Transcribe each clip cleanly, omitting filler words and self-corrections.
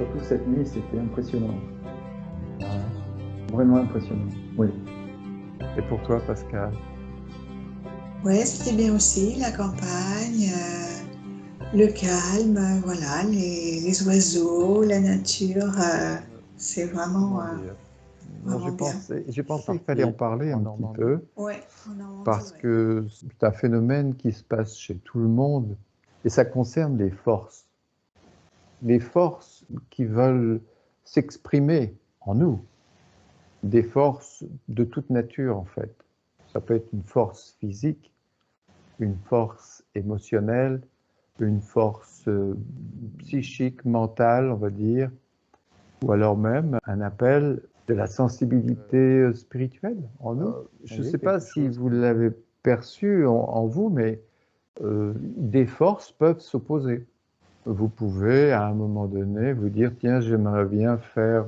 surtout cette nuit, c'était impressionnant. Ouais. Vraiment impressionnant, oui. Et pour toi, Pascal? Ouais, c'était bien aussi, la campagne, le calme, voilà, les oiseaux, la nature, c'est Comment dire? Non, vraiment bien. j'ai pensé qu'il fallait en parler un petit peu, Ouais, en Normandie, parce ouais. que c'est un phénomène qui se passe chez tout le monde, et ça concerne les forces. Les forces qui veulent s'exprimer en nous, des forces de toute nature en fait. Ça peut être une force physique, une force émotionnelle, une force psychique, mentale, on va dire, ou alors même un appel de la sensibilité spirituelle en nous. Je ne sais pas si vous l'avez perçu en vous, mais des forces peuvent s'opposer. Vous pouvez, à un moment donné, vous dire, tiens, j'aimerais bien faire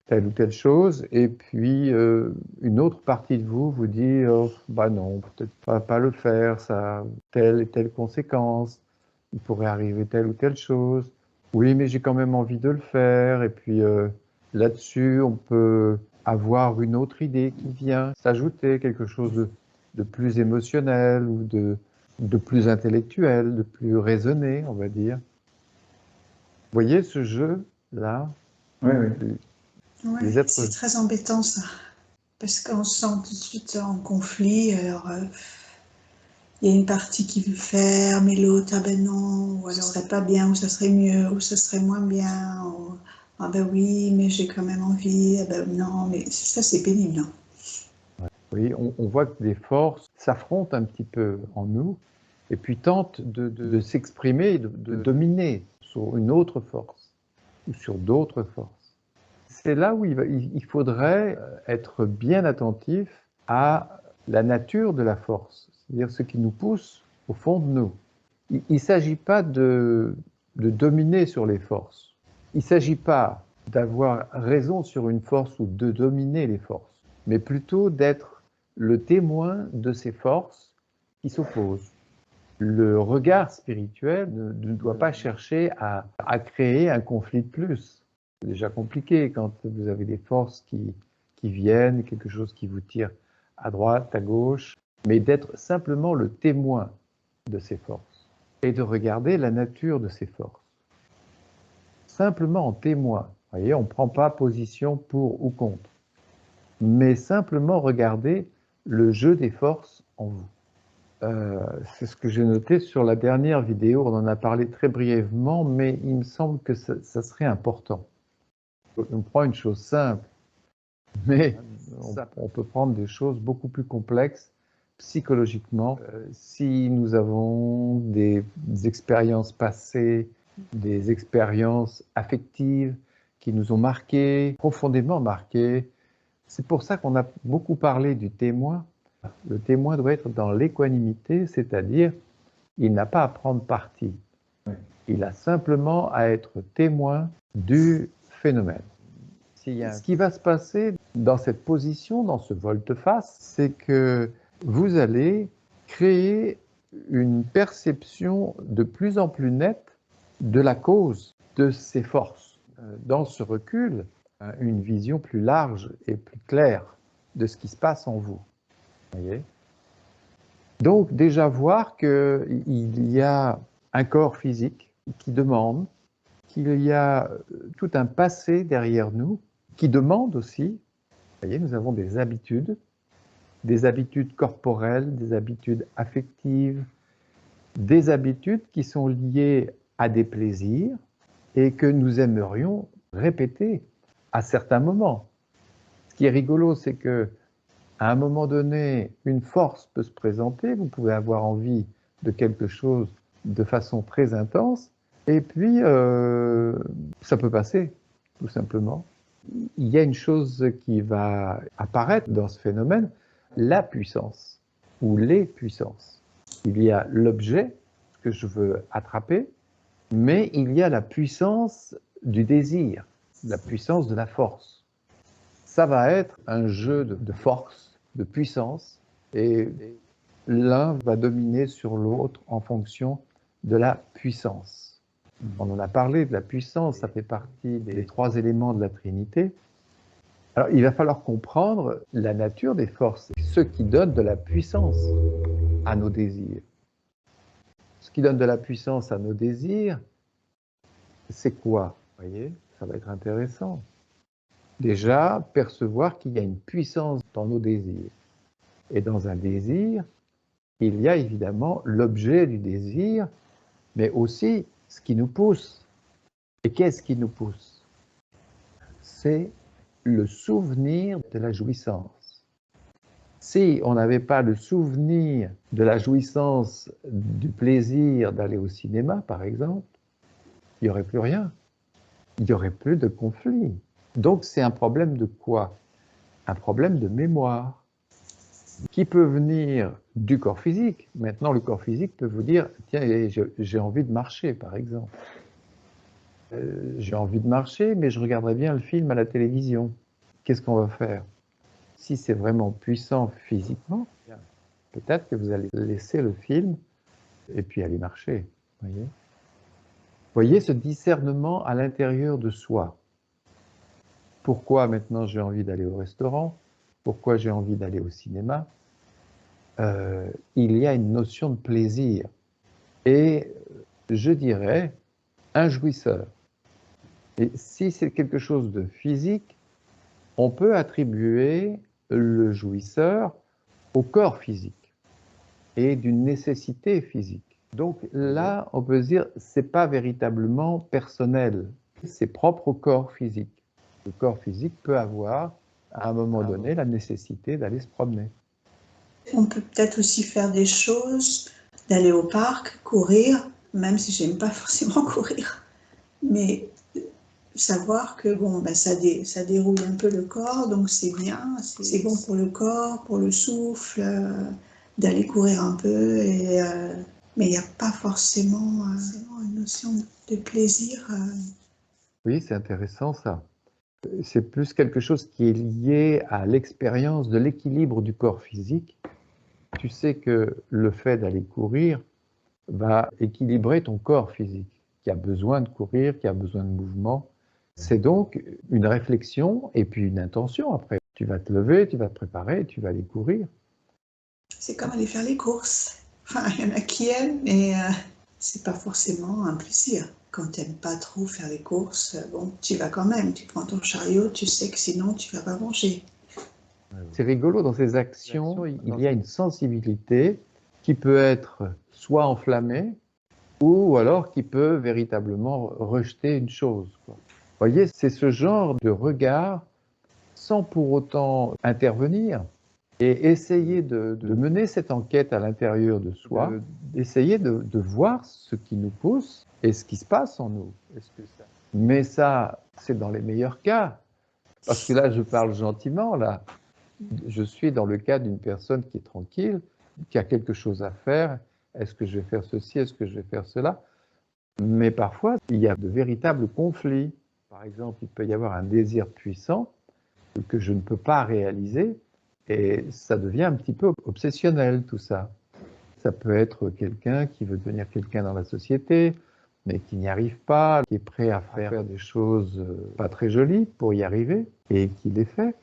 telle ou telle chose, et puis une autre partie de vous vous dit, oh, bah non, peut-être pas le faire, ça a telle et telle conséquence, il pourrait arriver telle ou telle chose. Oui, mais j'ai quand même envie de le faire, et puis là-dessus, on peut avoir une autre idée qui vient s'ajouter, quelque chose de plus émotionnel ou de plus intellectuel, de plus raisonné, on va dire. Vous voyez ce jeu-là? Oui, oui. Ouais, Les êtres. c'est très embêtant ça, parce qu'on se sent tout de suite en conflit, alors il y a une partie qui veut faire, mais l'autre, ah ben non, ou alors ça serait pas bien, ou ça serait mieux, ou ça serait moins bien, ou ah ben oui, mais j'ai quand même envie, ah ben non, mais ça c'est pénible. Hein. Oui, on voit que les forces s'affrontent un petit peu en nous et puis tentent de s'exprimer, de dominer sur une autre force ou sur d'autres forces. C'est là où il faudrait être bien attentif à la nature de la force, c'est-à-dire ce qui nous pousse au fond de nous. Il ne s'agit pas de dominer sur les forces. Il ne s'agit pas d'avoir raison sur une force ou de dominer les forces, mais plutôt d'être le témoin de ces forces qui s'opposent. Le regard spirituel ne doit pas chercher à créer un conflit de plus. C'est déjà compliqué quand vous avez des forces qui viennent, quelque chose qui vous tire à droite, à gauche, mais d'être simplement le témoin de ces forces et de regarder la nature de ces forces. Simplement en témoin. Vous voyez, on ne prend pas position pour ou contre, mais simplement regarder le jeu des forces en vous. C'est ce que j'ai noté sur la dernière vidéo, on en a parlé très brièvement, mais il me semble que ça serait important. On prend une chose simple, mais on peut prendre des choses beaucoup plus complexes psychologiquement. Si nous avons des expériences passées, des expériences affectives qui nous ont marqués, profondément marqués, c'est pour ça qu'on a beaucoup parlé du témoin. Le témoin doit être dans l'équanimité, c'est-à-dire il n'a pas à prendre parti. Il a simplement à être témoin du phénomène. Ce qui va se passer dans cette position, dans ce volte-face, c'est que vous allez créer une perception de plus en plus nette de la cause de ces forces. Dans ce recul, une vision plus large et plus claire de ce qui se passe en vous. Voyez ? Donc déjà voir qu'il y a un corps physique qui demande, qu'il y a tout un passé derrière nous qui demande aussi. Vous voyez, nous avons des habitudes corporelles, des habitudes affectives, des habitudes qui sont liées à des plaisirs et que nous aimerions répéter à certains moments. Ce qui est rigolo, c'est que à un moment donné, une force peut se présenter, vous pouvez avoir envie de quelque chose de façon très intense, et puis ça peut passer, tout simplement. Il y a une chose qui va apparaître dans ce phénomène, la puissance, ou les puissances. Il y a l'objet que je veux attraper, mais il y a la puissance du désir, la puissance de la force. Ça va être un jeu de force, de puissance, et l'un va dominer sur l'autre en fonction de la puissance. On en a parlé de la puissance, ça fait partie des 3 éléments de la Trinité. Alors, il va falloir comprendre la nature des forces, ce qui donne de la puissance à nos désirs. Ce qui donne de la puissance à nos désirs, c'est quoi? Vous voyez, ça va être intéressant. Déjà, percevoir qu'il y a une puissance dans nos désirs. Et dans un désir, il y a évidemment l'objet du désir, mais aussi ce qui nous pousse. Et qu'est-ce qui nous pousse? C'est le souvenir de la jouissance. Si on n'avait pas le souvenir de la jouissance, du plaisir d'aller au cinéma, par exemple, il n'y aurait plus rien. Il n'y aurait plus de conflit. Donc c'est un problème de quoi? Un problème de mémoire, qui peut venir du corps physique. Maintenant, le corps physique peut vous dire, tiens, j'ai envie de marcher, par exemple. J'ai envie de marcher, mais je regarderai bien le film à la télévision. Qu'est-ce qu'on va faire? Si c'est vraiment puissant physiquement, peut-être que vous allez laisser le film et puis aller marcher. Voyez ce discernement à l'intérieur de soi. Pourquoi maintenant j'ai envie d'aller au restaurant? Pourquoi j'ai envie d'aller au cinéma? Il y a une notion de plaisir et je dirais un jouisseur. Et si c'est quelque chose de physique, on peut attribuer le jouisseur au corps physique et d'une nécessité physique. Donc là, on peut se dire, c'est pas véritablement personnel, c'est propre au corps physique. Le corps physique peut avoir, à un moment donné, la nécessité d'aller se promener. On peut peut-être aussi faire des choses, d'aller au parc, courir, même si j'aime pas forcément courir. Mais savoir que bon, ben ça déroule un peu le corps, donc c'est bien, c'est bon pour le corps, pour le souffle, d'aller courir un peu. Mais il n'y a pas forcément une notion de plaisir. Oui, c'est intéressant ça. C'est plus quelque chose qui est lié à l'expérience de l'équilibre du corps physique. Tu sais que le fait d'aller courir va équilibrer ton corps physique, qui a besoin de courir, qui a besoin de mouvement. C'est donc une réflexion et puis une intention après. Tu vas te lever, tu vas te préparer, tu vas aller courir. C'est comme aller faire les courses. Enfin, il y en a qui aiment, mais c'est pas forcément un plaisir. Quand tu n'aimes pas trop faire les courses, bon, tu vas quand même. Tu prends ton chariot, tu sais que sinon tu vas pas manger. C'est rigolo, dans ces actions, il y a une sensibilité qui peut être soit enflammée, ou alors qui peut véritablement rejeter une chose. Vous voyez, c'est ce genre de regard, sans pour autant intervenir, et essayer de mener cette enquête à l'intérieur de soi, essayer de voir ce qui nous pousse et ce qui se passe en nous. Mais ça, c'est dans les meilleurs cas, parce que là, je parle gentiment, là. Je suis dans le cas d'une personne qui est tranquille, qui a quelque chose à faire. Est-ce que je vais faire ceci? Est-ce que je vais faire cela? Mais parfois, il y a de véritables conflits. Par exemple, il peut y avoir un désir puissant que je ne peux pas réaliser et ça devient un petit peu obsessionnel, tout ça. Ça peut être quelqu'un qui veut devenir quelqu'un dans la société, mais qui n'y arrive pas, qui est prêt à faire des choses pas très jolies pour y arriver et qui les fait.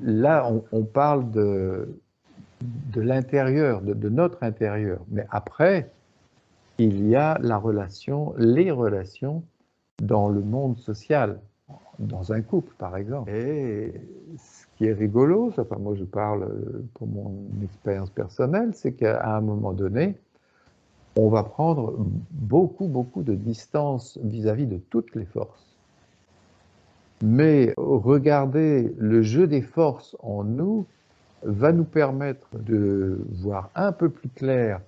Là, on parle de l'intérieur, de notre intérieur. Mais après, il y a les relations dans le monde social, dans un couple, par exemple. Et ce qui est rigolo, enfin, moi je parle pour mon expérience personnelle, c'est qu'à un moment donné, on va prendre beaucoup de distance vis-à-vis de toutes les forces. Mais regarder le jeu des forces en nous va nous permettre de voir un peu plus clair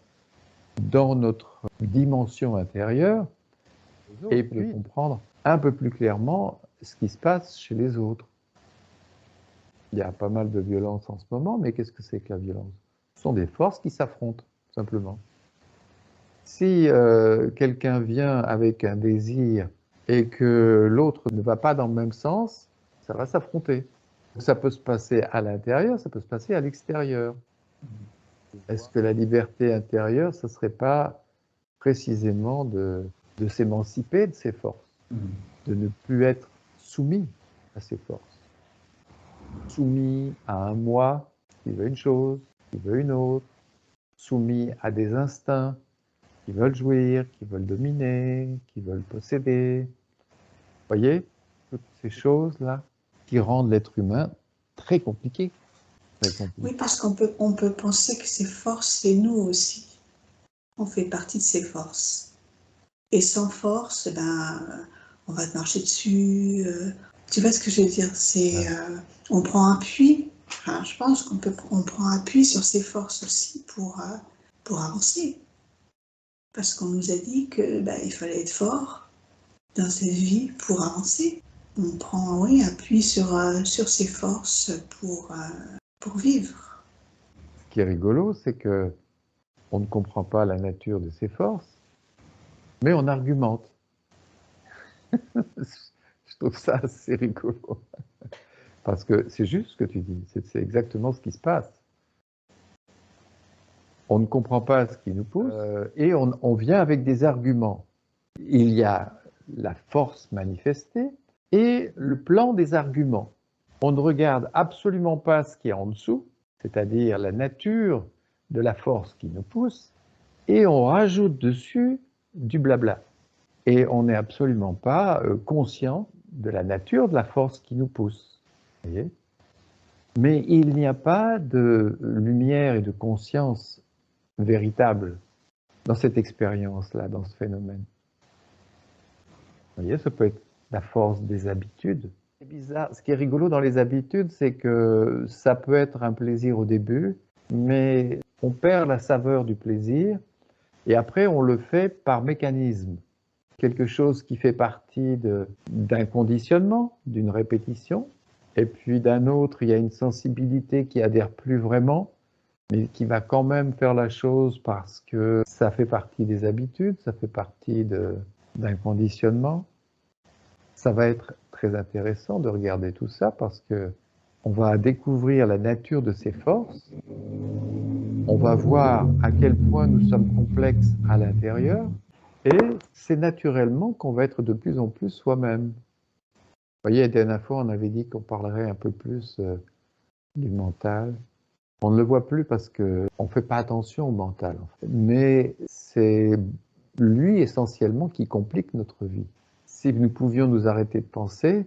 dans notre dimension intérieure et puis de comprendre un peu plus clairement ce qui se passe chez les autres. Il y a pas mal de violence en ce moment, mais qu'est-ce que c'est que la violence? Ce sont des forces qui s'affrontent, simplement. Si quelqu'un vient avec un désir et que l'autre ne va pas dans le même sens, ça va s'affronter. Ça peut se passer à l'intérieur, ça peut se passer à l'extérieur. Est-ce que la liberté intérieure, ce ne serait pas précisément de s'émanciper de ses forces, de ne plus être soumis à ses forces, soumis à un moi qui veut une chose, qui veut une autre, soumis à des instincts qui veulent jouir, qui veulent dominer, qui veulent posséder. Vous voyez, toutes ces choses-là qui rendent l'être humain très compliqué. Très compliqué. Oui, parce on peut penser que ces forces, c'est nous aussi. On fait partie de ces forces. Et sans force, ben, on va te marcher dessus. Tu vois ce que je veux dire? C'est, on prend appui. Enfin, je pense on prend appui sur ces forces aussi pour avancer. Parce qu'on nous a dit que ben, il fallait être fort dans cette vie pour avancer. On prend, oui, appui sur ces forces pour vivre. Ce qui est rigolo, c'est que on ne comprend pas la nature de ces forces, mais on argumente. Je trouve ça assez rigolo. Parce que c'est juste ce que tu dis, c'est exactement ce qui se passe. On ne comprend pas ce qui nous pousse et on vient avec des arguments. Il y a la force manifestée et le plan des arguments. On ne regarde absolument pas ce qui est en dessous, c'est-à-dire la nature de la force qui nous pousse, et on rajoute dessus du blabla. Et on n'est absolument pas conscient de la nature de la force qui nous pousse. Vous voyez ? Mais il n'y a pas de lumière et de conscience véritable dans cette expérience-là, dans ce phénomène. Vous voyez, ça peut être la force des habitudes. C'est bizarre. Ce qui est rigolo dans les habitudes, c'est que ça peut être un plaisir au début, mais on perd la saveur du plaisir et après on le fait par mécanisme. Quelque chose qui fait partie d'un conditionnement, d'une répétition, et puis d'un autre, il y a une sensibilité qui adhère plus vraiment, mais qui va quand même faire la chose parce que ça fait partie des habitudes, ça fait partie d'un conditionnement. Ça va être très intéressant de regarder tout ça parce que on va découvrir la nature de ces forces, on va voir à quel point nous sommes complexes à l'intérieur, et c'est naturellement qu'on va être de plus en plus soi-même. Vous voyez, la dernière fois, on avait dit qu'on parlerait un peu plus du mental. On ne le voit plus parce qu'on ne fait pas attention au mental, en fait. Mais c'est lui, essentiellement, qui complique notre vie. Si nous pouvions nous arrêter de penser,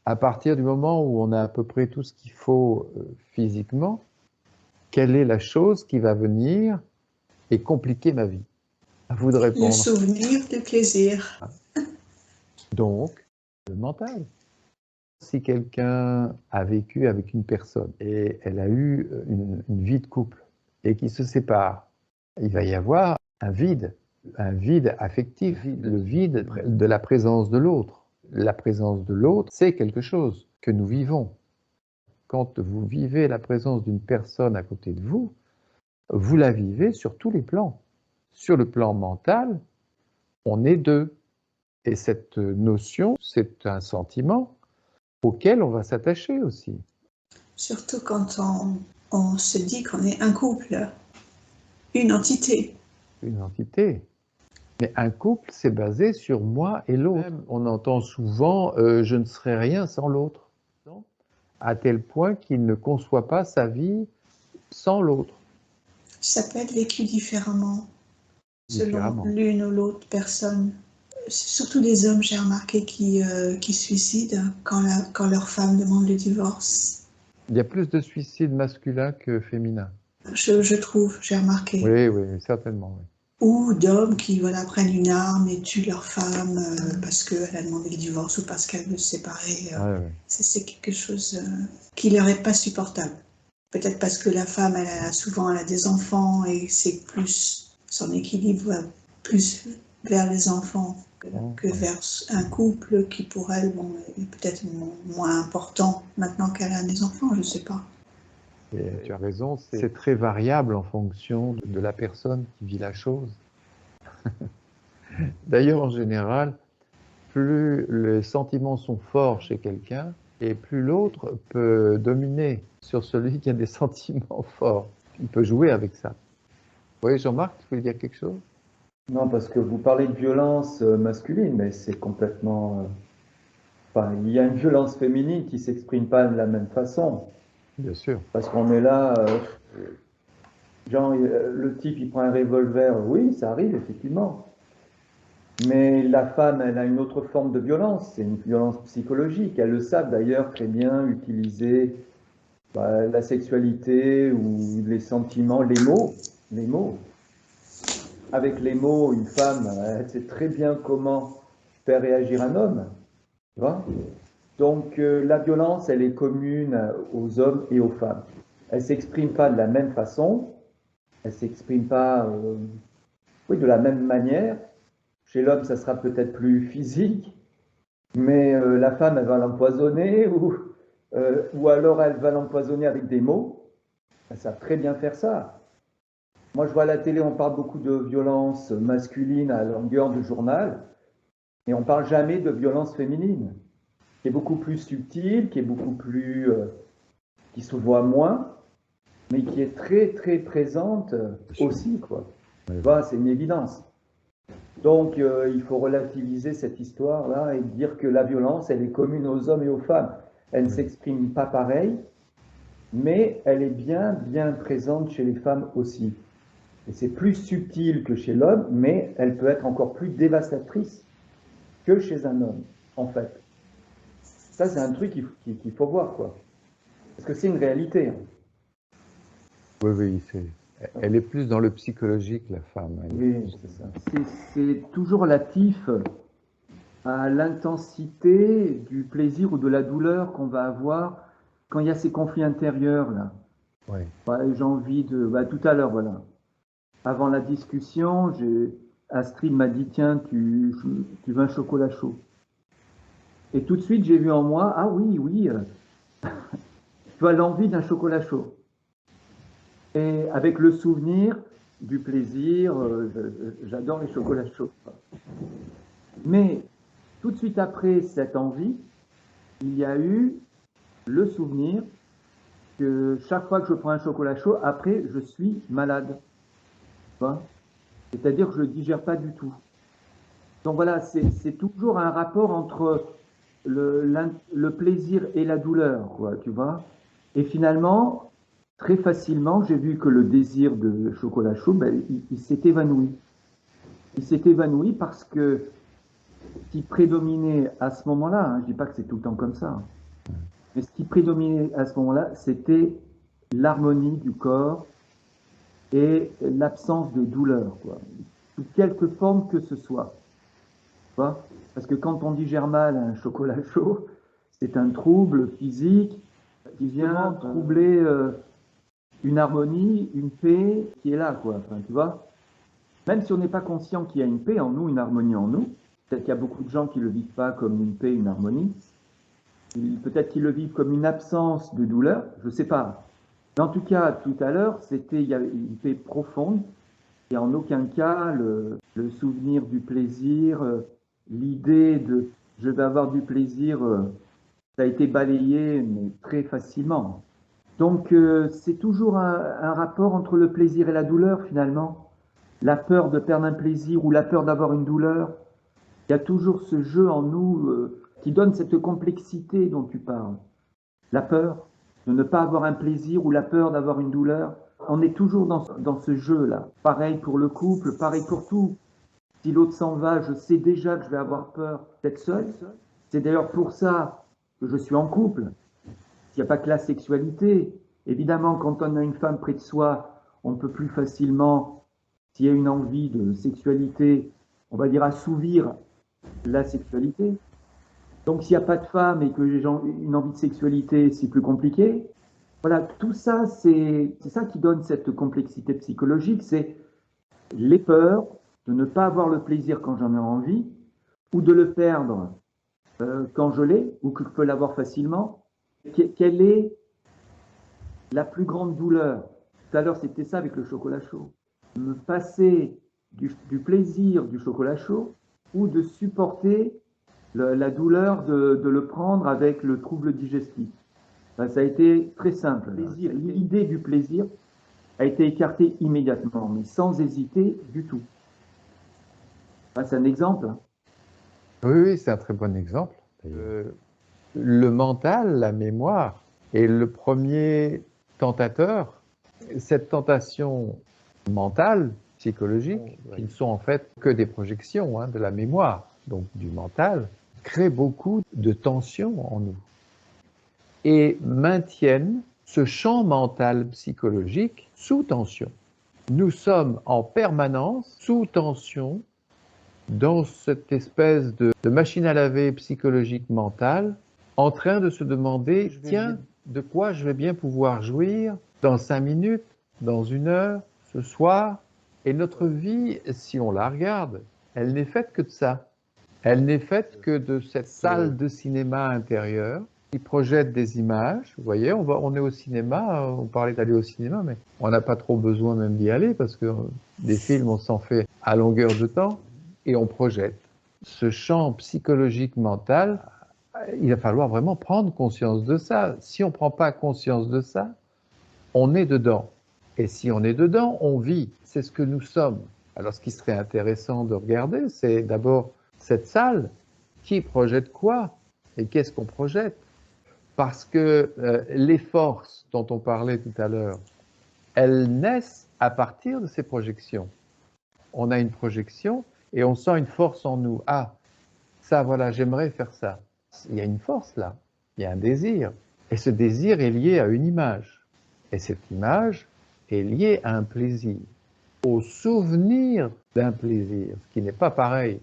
à partir du moment où on a à peu près tout ce qu'il faut physiquement, quelle est la chose qui va venir et compliquer ma vie? À vous de répondre. Le souvenir du plaisir. Donc, le mental. Si quelqu'un a vécu avec une personne et elle a eu une vie de couple et qu'il se sépare, il va y avoir un vide affectif, le vide de la présence de l'autre. La présence de l'autre, c'est quelque chose que nous vivons. Quand vous vivez la présence d'une personne à côté de vous, vous la vivez sur tous les plans. Sur le plan mental, on est deux. Et cette notion, c'est un sentiment auquel on va s'attacher aussi. Surtout quand on se dit qu'on est un couple, une entité. Une entité. Mais un couple, c'est basé sur moi et l'autre. On entend souvent je ne serais rien sans l'autre, à tel point qu'il ne conçoit pas sa vie sans l'autre. Ça peut être vécu différemment, selon l'une ou l'autre personne. C'est surtout des hommes, j'ai remarqué, qui suicident quand leur femme demande le divorce. Il y a plus de suicides masculins que féminins. Je trouve, j'ai remarqué. Oui, oui, certainement. Oui. Ou d'hommes qui prennent une arme et tuent leur femme parce qu'elle a demandé le divorce ou parce qu'elle veut se séparer. Ouais. C'est quelque chose qui leur est pas supportable. Peut-être parce que la femme, souvent, elle a des enfants et c'est plus, son équilibre va plus vers les enfants que vers un couple qui, pour elle, est peut-être moins important maintenant qu'elle a des enfants, je ne sais pas. Et tu as raison, c'est très variable en fonction de la personne qui vit la chose. D'ailleurs, en général, plus les sentiments sont forts chez quelqu'un, et plus l'autre peut dominer sur celui qui a des sentiments forts. Il peut jouer avec ça. Vous voyez, Jean-Marc, tu voulais dire quelque chose? Non, parce que vous parlez de violence masculine, mais c'est complètement. Enfin, il y a une violence féminine qui s'exprime pas de la même façon. Bien sûr. Parce qu'on est là, genre, le type, il prend un revolver. Oui, ça arrive, effectivement. Mais la femme, elle a une autre forme de violence. C'est une violence psychologique. Elles le savent d'ailleurs très bien utiliser la sexualité ou les sentiments, les mots. Les mots. Avec les mots, une femme, elle sait très bien comment faire réagir un homme. Tu vois. Donc la violence, elle est commune aux hommes et aux femmes. Elle ne s'exprime pas de la même façon, elle ne s'exprime pas oui, de la même manière. Chez l'homme, ça sera peut-être plus physique, mais la femme, elle va l'empoisonner ou alors elle va l'empoisonner avec des mots. Elle sait très bien faire ça. Moi, je vois à la télé, on parle beaucoup de violence masculine à longueur de journal, et on ne parle jamais de violence féminine, qui est beaucoup plus subtile, qui est beaucoup plus, qui se voit moins, mais qui est très très présente aussi, quoi. Oui. Voilà, c'est une évidence. Donc, il faut relativiser cette histoire-là et dire que la violence, elle est commune aux hommes et aux femmes. Elle ne s'exprime pas pareil, mais elle est bien, bien présente chez les femmes aussi. Et c'est plus subtil que chez l'homme, mais elle peut être encore plus dévastatrice que chez un homme, en fait. Ça, c'est un truc qu'il faut voir, quoi. Parce que c'est une réalité. Oui, oui, elle est plus dans le psychologique, la femme. Oui, c'est ça. C'est toujours relatif à l'intensité du plaisir ou de la douleur qu'on va avoir quand il y a ces conflits intérieurs, là. Ouais. J'ai envie de... tout à l'heure, voilà. Avant la discussion, Astrid m'a dit, tiens, tu veux un chocolat chaud. Et tout de suite, j'ai vu en moi, ah oui, oui, tu as l'envie d'un chocolat chaud. Et avec le souvenir du plaisir, j'adore les chocolats chauds. Mais tout de suite après cette envie, il y a eu le souvenir que chaque fois que je prends un chocolat chaud, après, je suis malade. C'est-à-dire que je ne le digère pas du tout. Donc voilà, c'est toujours un rapport entre le plaisir et la douleur, quoi, tu vois. Et finalement, très facilement, j'ai vu que le désir de chocolat chaud, ben, il s'est évanoui. Il s'est évanoui parce que ce qui prédominait à ce moment-là, hein, je ne dis pas que c'est tout le temps comme ça, mais ce qui prédominait à ce moment-là, c'était l'harmonie du corps et l'absence de douleur, quoi, sous quelque forme que ce soit. Parce que quand on digère mal un chocolat chaud, c'est un trouble physique qui vient troubler une harmonie, une paix qui est là, quoi. Enfin, tu vois, même si on n'est pas conscient qu'il y a une paix en nous, une harmonie en nous, peut-être qu'il y a beaucoup de gens qui ne le vivent pas comme une paix, une harmonie, peut-être qu'ils le vivent comme une absence de douleur, je ne sais pas. Mais en tout cas, tout à l'heure, il y avait une paix profonde, et en aucun cas le souvenir du plaisir, l'idée de je vais avoir du plaisir, ça a été balayé mais très facilement. Donc c'est toujours un rapport entre le plaisir et la douleur finalement. La peur de perdre un plaisir ou la peur d'avoir une douleur. Il y a toujours ce jeu en nous qui donne cette complexité dont tu parles. La peur de ne pas avoir un plaisir ou la peur d'avoir une douleur. On est toujours dans ce jeu-là. Pareil pour le couple, pareil pour tout. Si l'autre s'en va, je sais déjà que je vais avoir peur d'être seul. C'est d'ailleurs pour ça que je suis en couple. Il n'y a pas que la sexualité. Évidemment, quand on a une femme près de soi, on peut plus facilement, s'il y a une envie de sexualité, on va dire assouvir la sexualité. Donc, s'il n'y a pas de femme et que j'ai une envie de sexualité, c'est plus compliqué. Voilà, tout ça, c'est ça qui donne cette complexité psychologique, c'est les peurs de ne pas avoir le plaisir quand j'en ai envie, ou de le perdre quand je l'ai, ou que je peux l'avoir facilement. Quelle est la plus grande douleur? Tout à l'heure, c'était ça avec le chocolat chaud. Me passer du plaisir du chocolat chaud ou de supporter la douleur de le prendre avec le trouble digestif. Ça a été très simple. L'idée du plaisir a été écartée immédiatement, mais sans hésiter du tout. Ah, c'est un exemple. Oui, oui, c'est un très bon exemple. Le mental, la mémoire, est le premier tentateur. Cette tentation mentale, psychologique, qui ne sont en fait que des projections de la mémoire, donc du mental, crée beaucoup de tensions en nous et maintiennent ce champ mental psychologique sous tension. Nous sommes en permanence sous tension dans cette espèce de machine à laver psychologique mentale, en train de se demander, tiens, de quoi je vais bien pouvoir jouir dans 5 minutes, dans 1 heure, ce soir. Et notre vie, si on la regarde, elle n'est faite que de ça. Elle n'est faite que de cette salle de cinéma intérieure qui projette des images. Vous voyez, on est au cinéma, on parlait d'aller au cinéma, mais on n'a pas trop besoin même d'y aller parce que des films, on s'en fait à longueur de temps et on projette. Ce champ psychologique mental, il va falloir vraiment prendre conscience de ça. Si on ne prend pas conscience de ça, on est dedans. Et si on est dedans, on vit. C'est ce que nous sommes. Alors ce qui serait intéressant de regarder, c'est d'abord cette salle. Qui projette quoi? Et qu'est-ce qu'on projette? Parce que les forces dont on parlait tout à l'heure, elles naissent à partir de ces projections. On a une projection et on sent une force en nous. Ah, ça, voilà, j'aimerais faire ça. Il y a une force là, il y a un désir. Et ce désir est lié à une image. Et cette image est liée à un plaisir, au souvenir d'un plaisir, ce qui n'est pas pareil.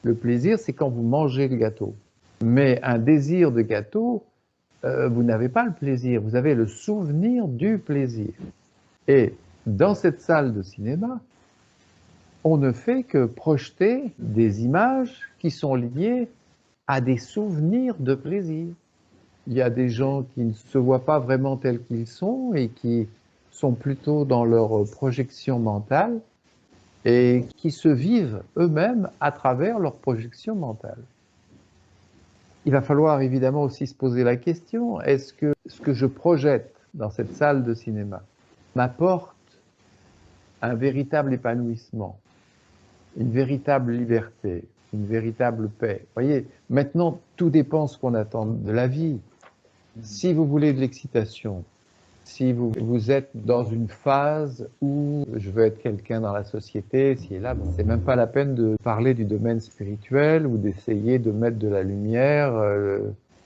Le plaisir, c'est quand vous mangez le gâteau. Mais un désir de gâteau, vous n'avez pas le plaisir, vous avez le souvenir du plaisir. Et dans cette salle de cinéma, on ne fait que projeter des images qui sont liées à des souvenirs de plaisir. Il y a des gens qui ne se voient pas vraiment tels qu'ils sont et qui sont plutôt dans leur projection mentale et qui se vivent eux-mêmes à travers leur projection mentale. Il va falloir évidemment aussi se poser la question, est-ce que ce que je projette dans cette salle de cinéma m'apporte un véritable épanouissement, une véritable liberté, une véritable paix? Vous voyez, maintenant, tout dépend de ce qu'on attend de la vie. Si vous voulez de l'excitation, si vous êtes dans une phase où je veux être quelqu'un dans la société, si et là, c'est même pas la peine de parler du domaine spirituel ou d'essayer de mettre de la lumière.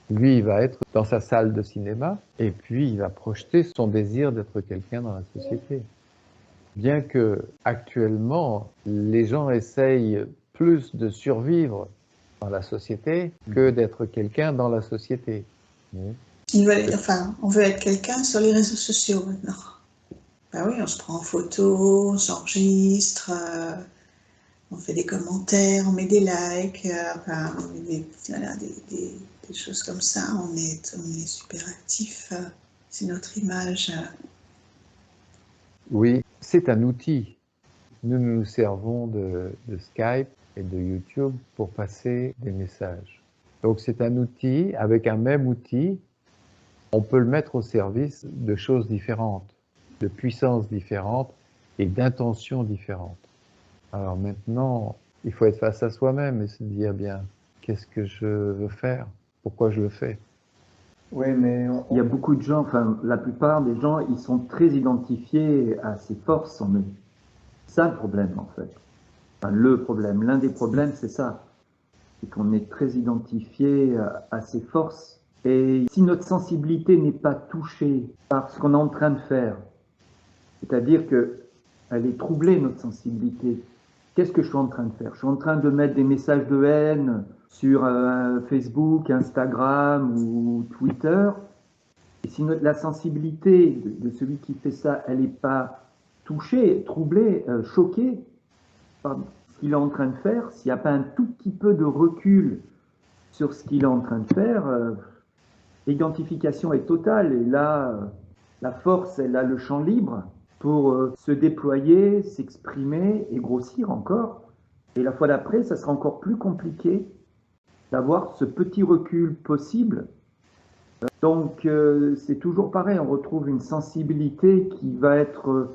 Lui, il va être dans sa salle de cinéma et puis il va projeter son désir d'être quelqu'un dans la société. Bien que actuellement, les gens essayent plus de survivre dans la société que d'être quelqu'un dans la société. On veut être quelqu'un sur les réseaux sociaux maintenant. Ben oui, on se prend en photo, on s'enregistre, on fait des commentaires, on met des likes, on met des choses comme ça. On est super actif. C'est notre image. Oui, c'est un outil. Nous nous servons de Skype et de YouTube pour passer des messages. Donc c'est un outil, avec un même outil, on peut le mettre au service de choses différentes, de puissances différentes et d'intentions différentes. Alors maintenant, il faut être face à soi-même et se dire bien, qu'est-ce que je veux faire? Pourquoi je le fais? Oui, mais il y a beaucoup de gens, enfin la plupart des gens, ils sont très identifiés à ces forces en eux. C'est ça le problème en fait. Enfin, le problème, l'un des problèmes, c'est ça. C'est qu'on est très identifié à ces forces. Et si notre sensibilité n'est pas touchée par ce qu'on est en train de faire, c'est-à-dire qu'elle est troublée, notre sensibilité, qu'est-ce que je suis en train de faire? Je suis en train de mettre des messages de haine sur Facebook, Instagram ou Twitter. Et si la sensibilité de celui qui fait ça, elle n'est pas touchée, troublée, choquée par ce qu'il est en train de faire, s'il n'y a pas un tout petit peu de recul sur ce qu'il est en train de faire, l'identification est totale. Et là, la force, elle a le champ libre pour se déployer, s'exprimer et grossir encore. Et la fois d'après, ça sera encore plus compliqué d'avoir ce petit recul possible. Donc, c'est toujours pareil, on retrouve une sensibilité qui va être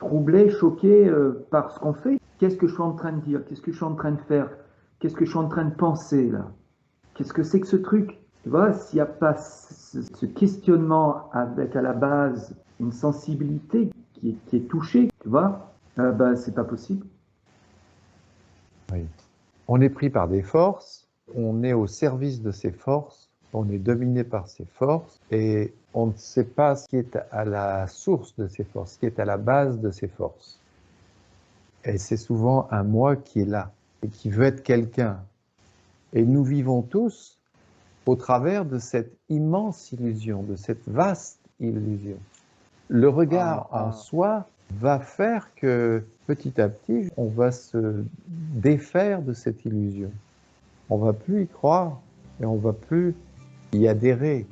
troublée, choquée par ce qu'on fait. qu'est-ce que je suis en train de dire? Qu'est-ce que je suis en train de faire? Qu'est-ce que je suis en train de penser là? Qu'est-ce que c'est que ce truc? Tu vois, s'il n'y a pas ce questionnement avec à la base une sensibilité qui est touchée, tu vois, ben, c'est pas possible. Oui. On est pris par des forces, on est au service de ces forces, on est dominé par ces forces et on ne sait pas ce qui est à la source de ces forces, ce qui est à la base de ces forces. Et c'est souvent un moi qui est là et qui veut être quelqu'un. Et nous vivons tous au travers de cette immense illusion, de cette vaste illusion. Le regard en soi va faire que petit à petit, on va se défaire de cette illusion. On va plus y croire et on va plus y adhérer.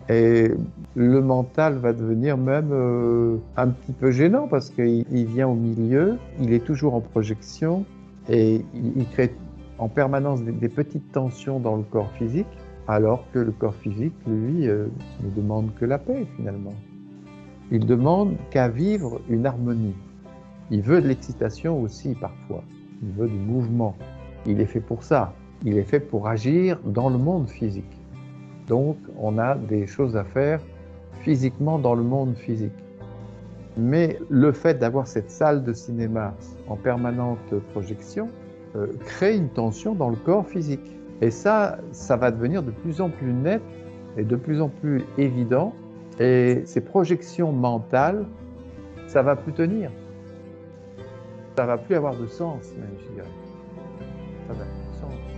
Et le mental va devenir même un petit peu gênant parce qu'il vient au milieu, il est toujours en projection et il crée en permanence des petites tensions dans le corps physique, alors que le corps physique, lui, ne demande que la paix finalement. Il demande qu'à vivre une harmonie. Il veut de l'excitation aussi parfois, il veut du mouvement. Il est fait pour ça, il est fait pour agir dans le monde physique. Donc, on a des choses à faire physiquement dans le monde physique. Mais le fait d'avoir cette salle de cinéma en permanente projection crée une tension dans le corps physique. Et ça va devenir de plus en plus net et de plus en plus évident. Et ces projections mentales, ça va plus tenir. Ça va plus avoir de sens, même, je dirais. Ça va plus de sens.